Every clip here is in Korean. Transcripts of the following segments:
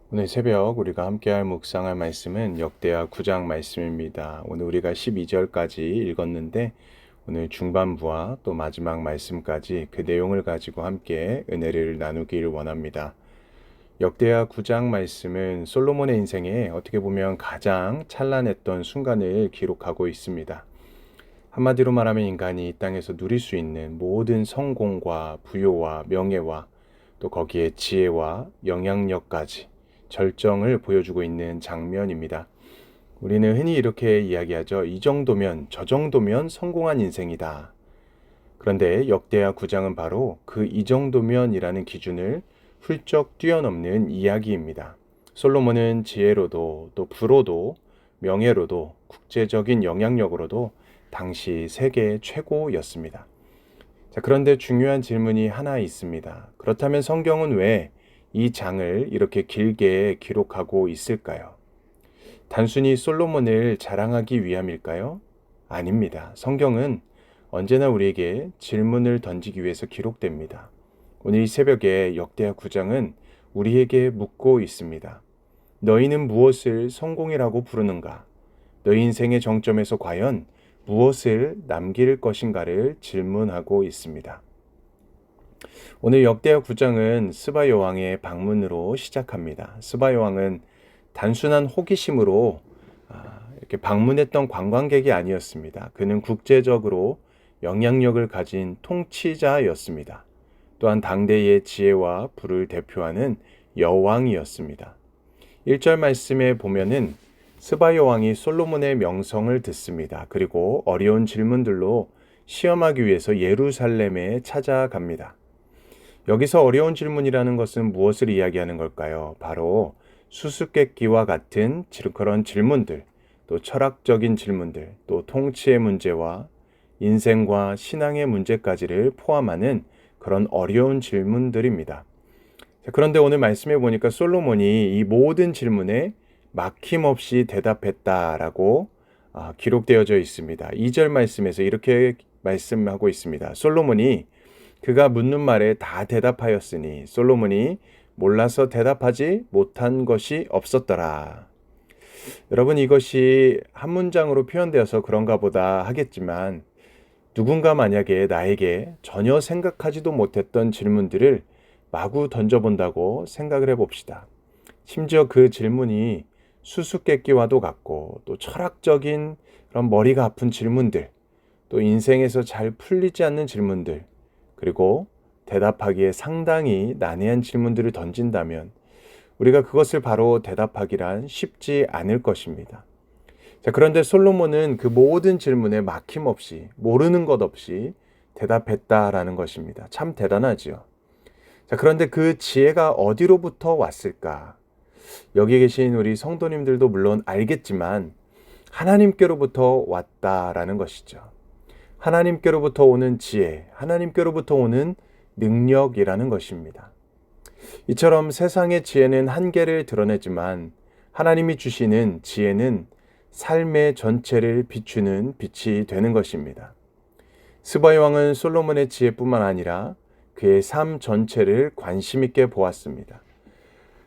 오늘 새벽 우리가 함께할 묵상할 말씀은 역대하 9장 말씀입니다. 오늘 우리가 12절까지 읽었는데 오늘 중반부와 또 마지막 말씀까지 그 내용을 가지고 함께 은혜를 나누기를 원합니다. 역대하 9장 말씀은 솔로몬의 인생에 어떻게 보면 가장 찬란했던 순간을 기록하고 있습니다. 한마디로 말하면 인간이 이 땅에서 누릴 수 있는 모든 성공과 부요와 명예와 또 거기에 지혜와 영향력까지 절정을 보여주고 있는 장면입니다. 우리는 흔히 이렇게 이야기하죠. 이 정도면, 저 정도면 성공한 인생이다. 그런데 역대하 9장은 바로 그 이 정도면이라는 기준을 훌쩍 뛰어넘는 이야기입니다. 솔로몬은 지혜로도 또 부로도 명예로도 국제적인 영향력으로도 당시 세계 최고였습니다. 자, 그런데 중요한 질문이 하나 있습니다. 그렇다면 성경은 왜 이 장을 이렇게 길게 기록하고 있을까요? 단순히 솔로몬을 자랑하기 위함일까요? 아닙니다. 성경은 언제나 우리에게 질문을 던지기 위해서 기록됩니다. 오늘 이 새벽에 역대하 9장은 우리에게 묻고 있습니다. 너희는 무엇을 성공이라고 부르는가? 너희 인생의 정점에서 과연 무엇을 남길 것인가를 질문하고 있습니다. 오늘 역대하 9장은 스바 여왕의 방문으로 시작합니다. 스바 여왕은 단순한 호기심으로 이렇게 방문했던 관광객이 아니었습니다. 그는 국제적으로 영향력을 가진 통치자였습니다. 또한 당대의 지혜와 부를 대표하는 여왕이었습니다. 1절 말씀에 보면은 스바 여왕이 솔로몬의 명성을 듣습니다. 그리고 어려운 질문들로 시험하기 위해서 예루살렘에 찾아갑니다. 여기서 어려운 질문이라는 것은 무엇을 이야기하는 걸까요? 바로 수수께끼와 같은 그런 질문들, 또 철학적인 질문들, 또 통치의 문제와 인생과 신앙의 문제까지를 포함하는 그런 어려운 질문들입니다. 그런데 오늘 말씀해 보니까 솔로몬이 이 모든 질문에 막힘없이 대답했다라고 기록되어져 있습니다. 2절 말씀에서 이렇게 말씀하고 있습니다. 솔로몬이 그가 묻는 말에 다 대답하였으니 솔로몬이 몰라서 대답하지 못한 것이 없었더라. 여러분, 이것이 한 문장으로 표현되어서 그런가 보다 하겠지만 누군가 만약에 나에게 전혀 생각하지도 못했던 질문들을 마구 던져본다고 생각을 해봅시다. 심지어 그 질문이 수수께끼와도 같고 또 철학적인 그런 머리가 아픈 질문들, 또 인생에서 잘 풀리지 않는 질문들, 그리고 대답하기에 상당히 난해한 질문들을 던진다면 우리가 그것을 바로 대답하기란 쉽지 않을 것입니다. 자, 그런데 솔로몬은 그 모든 질문에 막힘없이 모르는 것 없이 대답했다라는 것입니다. 참 대단하지요. 자, 그런데 그 지혜가 어디로부터 왔을까? 여기 계신 우리 성도님들도 물론 알겠지만 하나님께로부터 왔다라는 것이죠. 하나님께로부터 오는 지혜, 하나님께로부터 오는 능력이라는 것입니다. 이처럼 세상의 지혜는 한계를 드러내지만 하나님이 주시는 지혜는 삶의 전체를 비추는 빛이 되는 것입니다. 스바 여왕은 솔로몬의 지혜뿐만 아니라 그의 삶 전체를 관심 있게 보았습니다.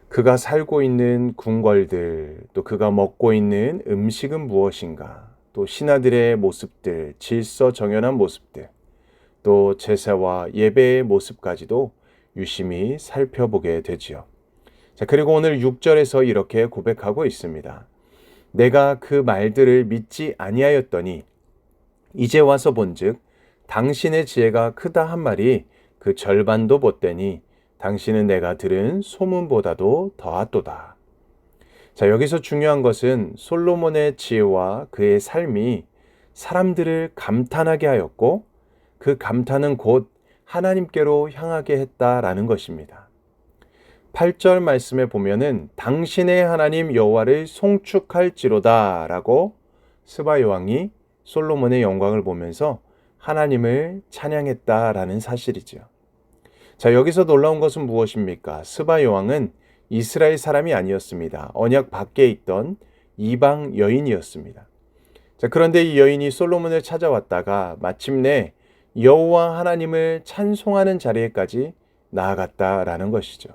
그가 살고 있는 궁궐들, 또 그가 먹고 있는 음식은 무엇인가, 또 신하들의 모습들, 질서정연한 모습들, 또 제사와 예배의 모습까지도 유심히 살펴보게 되지요. 자, 그리고 오늘 6절에서 이렇게 고백하고 있습니다. 내가 그 말들을 믿지 아니하였더니 이제 와서 본즉 당신의 지혜가 크다 한 말이 그 절반도 못되니 당신은 내가 들은 소문보다도 더하도다. 자, 여기서 중요한 것은 솔로몬의 지혜와 그의 삶이 사람들을 감탄하게 하였고 그 감탄은 곧 하나님께로 향하게 했다라는 것입니다. 8절 말씀에 보면은 당신의 하나님 여호와를 송축할지로다 라고 스바 여왕이 솔로몬의 영광을 보면서 하나님을 찬양했다라는 사실이죠. 자, 여기서 놀라운 것은 무엇입니까? 스바 여왕은 이스라엘 사람이 아니었습니다. 언약 밖에 있던 이방 여인이었습니다. 자, 그런데 이 여인이 솔로몬을 찾아왔다가 마침내 여호와 하나님을 찬송하는 자리에까지 나아갔다라는 것이죠.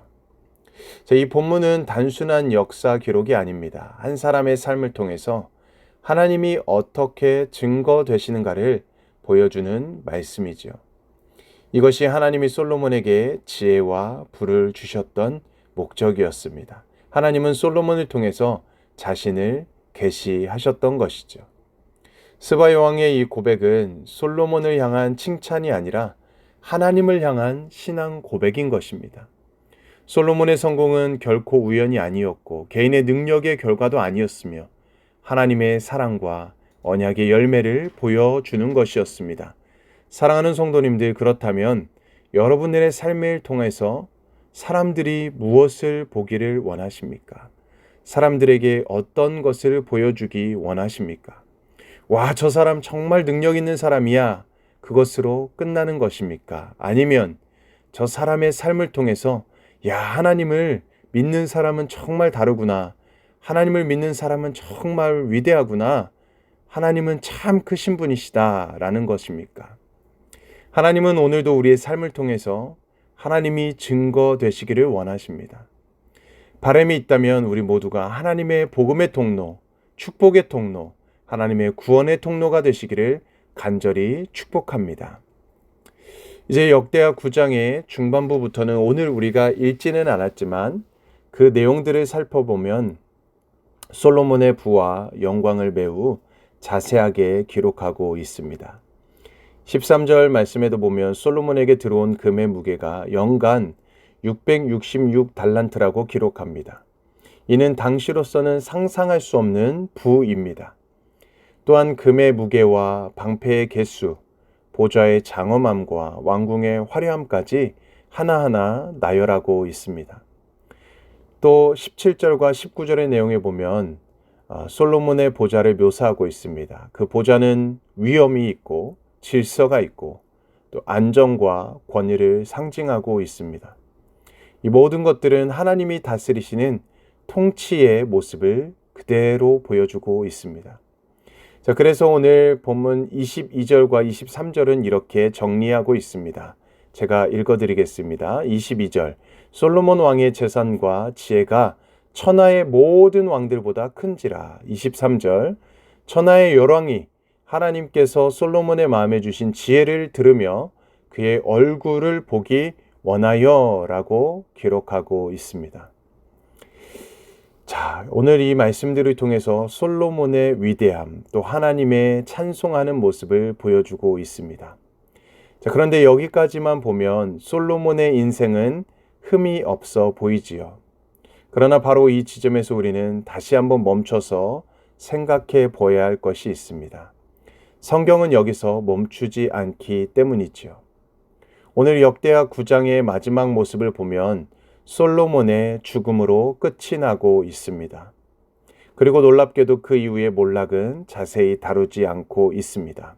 이 본문은 단순한 역사 기록이 아닙니다. 한 사람의 삶을 통해서 하나님이 어떻게 증거되시는가를 보여주는 말씀이지요. 이것이 하나님이 솔로몬에게 지혜와 부를 주셨던 목적이었습니다. 하나님은 솔로몬을 통해서 자신을 계시하셨던 것이죠. 스바 여왕의 이 고백은 솔로몬을 향한 칭찬이 아니라 하나님을 향한 신앙 고백인 것입니다. 솔로몬의 성공은 결코 우연이 아니었고 개인의 능력의 결과도 아니었으며 하나님의 사랑과 언약의 열매를 보여주는 것이었습니다. 사랑하는 성도님들, 그렇다면 여러분들의 삶을 통해서 사람들이 무엇을 보기를 원하십니까? 사람들에게 어떤 것을 보여주기 원하십니까? 와, 저 사람 정말 능력 있는 사람이야. 그것으로 끝나는 것입니까? 아니면 저 사람의 삶을 통해서 야, 하나님을 믿는 사람은 정말 다르구나. 하나님을 믿는 사람은 정말 위대하구나. 하나님은 참 크신 분이시다. 라는 것입니까? 하나님은 오늘도 우리의 삶을 통해서 하나님이 증거되시기를 원하십니다. 바람이 있다면 우리 모두가 하나님의 복음의 통로, 축복의 통로, 하나님의 구원의 통로가 되시기를 간절히 축복합니다. 이제 역대하 9장의 중반부부터는 오늘 우리가 읽지는 않았지만 그 내용들을 살펴보면 솔로몬의 부와 영광을 매우 자세하게 기록하고 있습니다. 13절 말씀에도 보면 솔로몬에게 들어온 금의 무게가 연간 666달란트라고 기록합니다. 이는 당시로서는 상상할 수 없는 부입니다. 또한 금의 무게와 방패의 개수, 보좌의 장엄함과 왕궁의 화려함까지 하나하나 나열하고 있습니다. 또 17절과 19절의 내용에 보면 솔로몬의 보좌를 묘사하고 있습니다. 그 보좌는 위엄이 있고 질서가 있고 또 안정과 권위를 상징하고 있습니다. 이 모든 것들은 하나님이 다스리시는 통치의 모습을 그대로 보여주고 있습니다. 자, 그래서 오늘 본문 22절과 23절은 이렇게 정리하고 있습니다. 제가 읽어드리겠습니다. 22절, 솔로몬 왕의 재산과 지혜가 천하의 모든 왕들보다 큰지라. 23절, 천하의 열왕이 하나님께서 솔로몬의 마음에 주신 지혜를 들으며 그의 얼굴을 보기 원하여 라고 기록하고 있습니다. 자, 오늘 이 말씀들을 통해서 솔로몬의 위대함, 또 하나님의 찬송하는 모습을 보여주고 있습니다. 자, 그런데 여기까지만 보면 솔로몬의 인생은 흠이 없어 보이지요. 그러나 바로 이 지점에서 우리는 다시 한번 멈춰서 생각해 보아야 할 것이 있습니다. 성경은 여기서 멈추지 않기 때문이지요. 오늘 역대하 9장의 마지막 모습을 보면 솔로몬의 죽음으로 끝이 나고 있습니다. 그리고 놀랍게도 그 이후의 몰락은 자세히 다루지 않고 있습니다.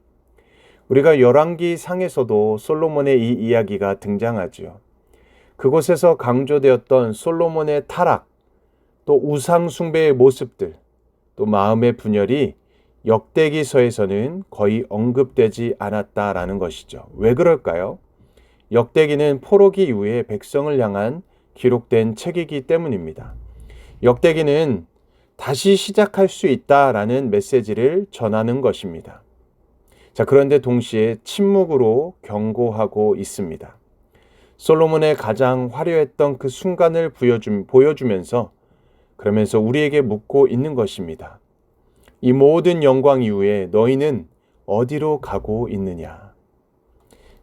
우리가 열왕기 상에서도 솔로몬의 이 이야기가 등장하지요. 그곳에서 강조되었던 솔로몬의 타락, 또 우상 숭배의 모습들, 또 마음의 분열이 역대기서에서는 거의 언급되지 않았다라는 것이죠. 왜 그럴까요? 역대기는 포로기 이후에 백성을 향한 기록된 책이기 때문입니다. 역대기는 다시 시작할 수 있다라는 메시지를 전하는 것입니다. 자, 그런데 동시에 침묵으로 경고하고 있습니다. 솔로몬의 가장 화려했던 그 순간을 보여주면서 그러면서 우리에게 묻고 있는 것입니다. 이 모든 영광 이후에 너희는 어디로 가고 있느냐?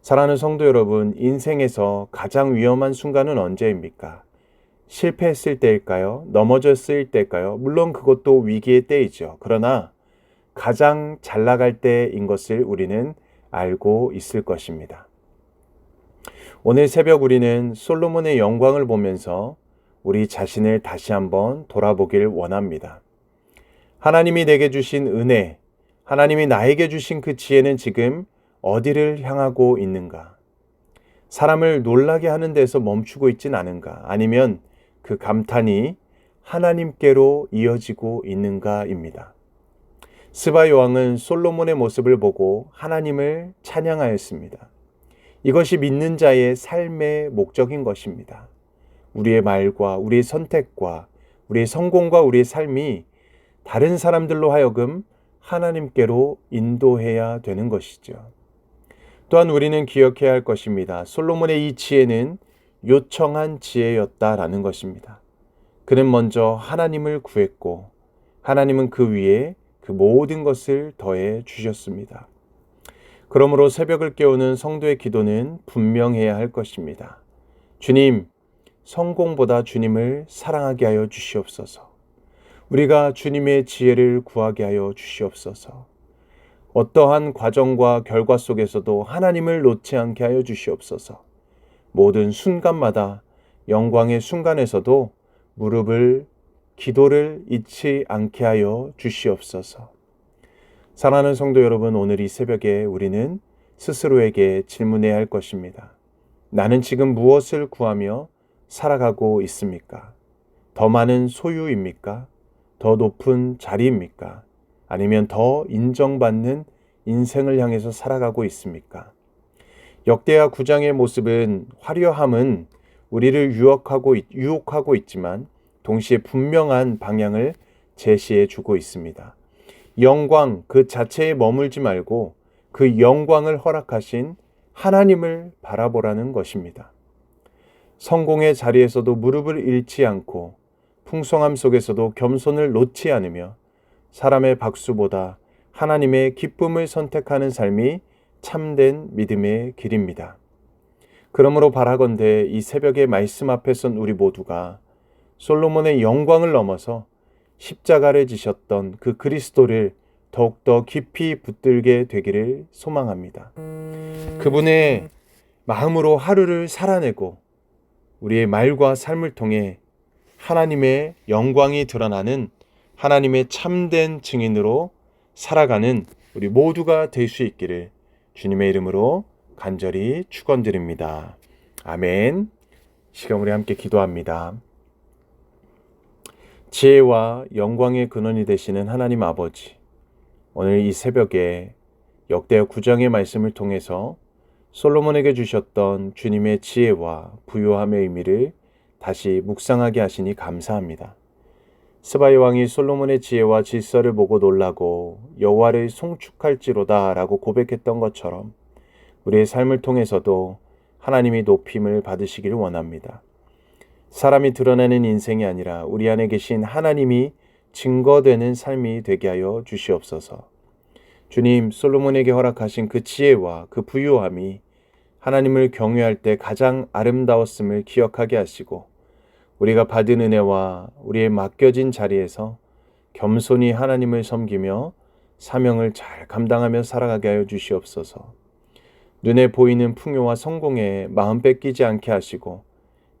사랑하는 성도 여러분, 인생에서 가장 위험한 순간은 언제입니까? 실패했을 때일까요? 넘어졌을 때일까요? 물론 그것도 위기의 때이죠. 그러나 가장 잘 나갈 때인 것을 우리는 알고 있을 것입니다. 오늘 새벽 우리는 솔로몬의 영광을 보면서 우리 자신을 다시 한번 돌아보길 원합니다. 하나님이 내게 주신 은혜, 하나님이 나에게 주신 그 지혜는 지금 어디를 향하고 있는가? 사람을 놀라게 하는 데서 멈추고 있진 않은가? 아니면 그 감탄이 하나님께로 이어지고 있는가입니다. 스바 여왕은 솔로몬의 모습을 보고 하나님을 찬양하였습니다. 이것이 믿는 자의 삶의 목적인 것입니다. 우리의 말과 우리의 선택과 우리의 성공과 우리의 삶이 다른 사람들로 하여금 하나님께로 인도해야 되는 것이죠. 또한 우리는 기억해야 할 것입니다. 솔로몬의 이 지혜는 요청한 지혜였다라는 것입니다. 그는 먼저 하나님을 구했고 하나님은 그 위에 그 모든 것을 더해 주셨습니다. 그러므로 새벽을 깨우는 성도의 기도는 분명해야 할 것입니다. 주님, 성공보다 주님을 사랑하게 하여 주시옵소서. 우리가 주님의 지혜를 구하게 하여 주시옵소서. 어떠한 과정과 결과 속에서도 하나님을 놓지 않게 하여 주시옵소서. 모든 순간마다 영광의 순간에서도 기도를 잊지 않게 하여 주시옵소서. 사랑하는 성도 여러분, 오늘 이 새벽에 우리는 스스로에게 질문해야 할 것입니다. 나는 지금 무엇을 구하며 살아가고 있습니까? 더 많은 소유입니까? 더 높은 자리입니까? 아니면 더 인정받는 인생을 향해서 살아가고 있습니까? 역대하 9장의 모습은 화려함은 우리를 유혹하고 있지만 동시에 분명한 방향을 제시해 주고 있습니다. 영광 그 자체에 머물지 말고 그 영광을 허락하신 하나님을 바라보라는 것입니다. 성공의 자리에서도 무릎을 잃지 않고 풍성함 속에서도 겸손을 놓지 않으며 사람의 박수보다 하나님의 기쁨을 선택하는 삶이 참된 믿음의 길입니다. 그러므로 바라건대 이 새벽의 말씀 앞에 선 우리 모두가 솔로몬의 영광을 넘어서 십자가를 지셨던 그 그리스도를 더욱더 깊이 붙들게 되기를 소망합니다. 그분의 마음으로 하루를 살아내고 우리의 말과 삶을 통해 하나님의 영광이 드러나는 하나님의 참된 증인으로 살아가는 우리 모두가 될 수 있기를 주님의 이름으로 간절히 축원드립니다. 아멘. 시간 우리 함께 기도합니다. 지혜와 영광의 근원이 되시는 하나님 아버지, 오늘 이 새벽에 역대하 9장의 말씀을 통해서 솔로몬에게 주셨던 주님의 지혜와 부요함의 의미를 다시 묵상하게 하시니 감사합니다. 스바의 왕이 솔로몬의 지혜와 질서를 보고 놀라고 여호와를 송축할지로다 라고 고백했던 것처럼 우리의 삶을 통해서도 하나님이 높임을 받으시기를 원합니다. 사람이 드러내는 인생이 아니라 우리 안에 계신 하나님이 증거되는 삶이 되게 하여 주시옵소서. 주님, 솔로몬에게 허락하신 그 지혜와 그 부유함이 하나님을 경외할 때 가장 아름다웠음을 기억하게 하시고 우리가 받은 은혜와 우리의 맡겨진 자리에서 겸손히 하나님을 섬기며 사명을 잘 감당하며 살아가게 하여 주시옵소서. 눈에 보이는 풍요와 성공에 마음 뺏기지 않게 하시고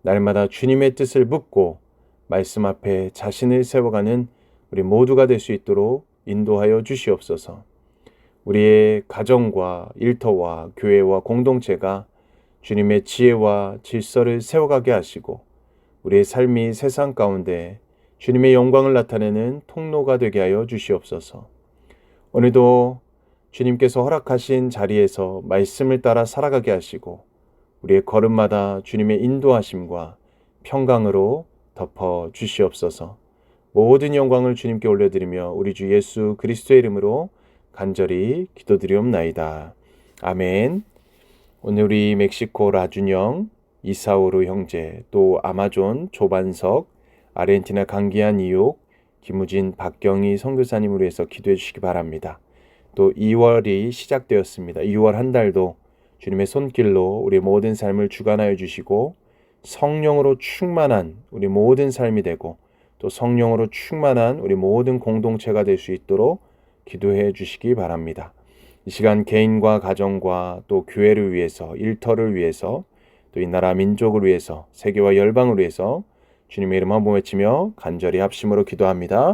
날마다 주님의 뜻을 묻고 말씀 앞에 자신을 세워가는 우리 모두가 될 수 있도록 인도하여 주시옵소서. 우리의 가정과 일터와 교회와 공동체가 주님의 지혜와 질서를 세워가게 하시고 우리의 삶이 세상 가운데 주님의 영광을 나타내는 통로가 되게 하여 주시옵소서. 오늘도 주님께서 허락하신 자리에서 말씀을 따라 살아가게 하시고 우리의 걸음마다 주님의 인도하심과 평강으로 덮어 주시옵소서. 모든 영광을 주님께 올려드리며 우리 주 예수 그리스도의 이름으로 간절히 기도드리옵나이다. 아멘. 오늘 우리 멕시코 라준영, 이사오르 형제, 또 아마존 조반석, 아르헨티나 강기한 이옥, 김우진, 박경희 선교사님으로 해서 기도해 주시기 바랍니다. 또 2월이 시작되었습니다. 2월 한 달도 주님의 손길로 우리 모든 삶을 주관하여 주시고 성령으로 충만한 우리 모든 삶이 되고 또 성령으로 충만한 우리 모든 공동체가 될 수 있도록 기도해 주시기 바랍니다. 이 시간 개인과 가정과 또 교회를 위해서, 일터를 위해서, 또 이 나라 민족을 위해서, 세계와 열방을 위해서 주님의 이름 한번 외치며 간절히 합심으로 기도합니다.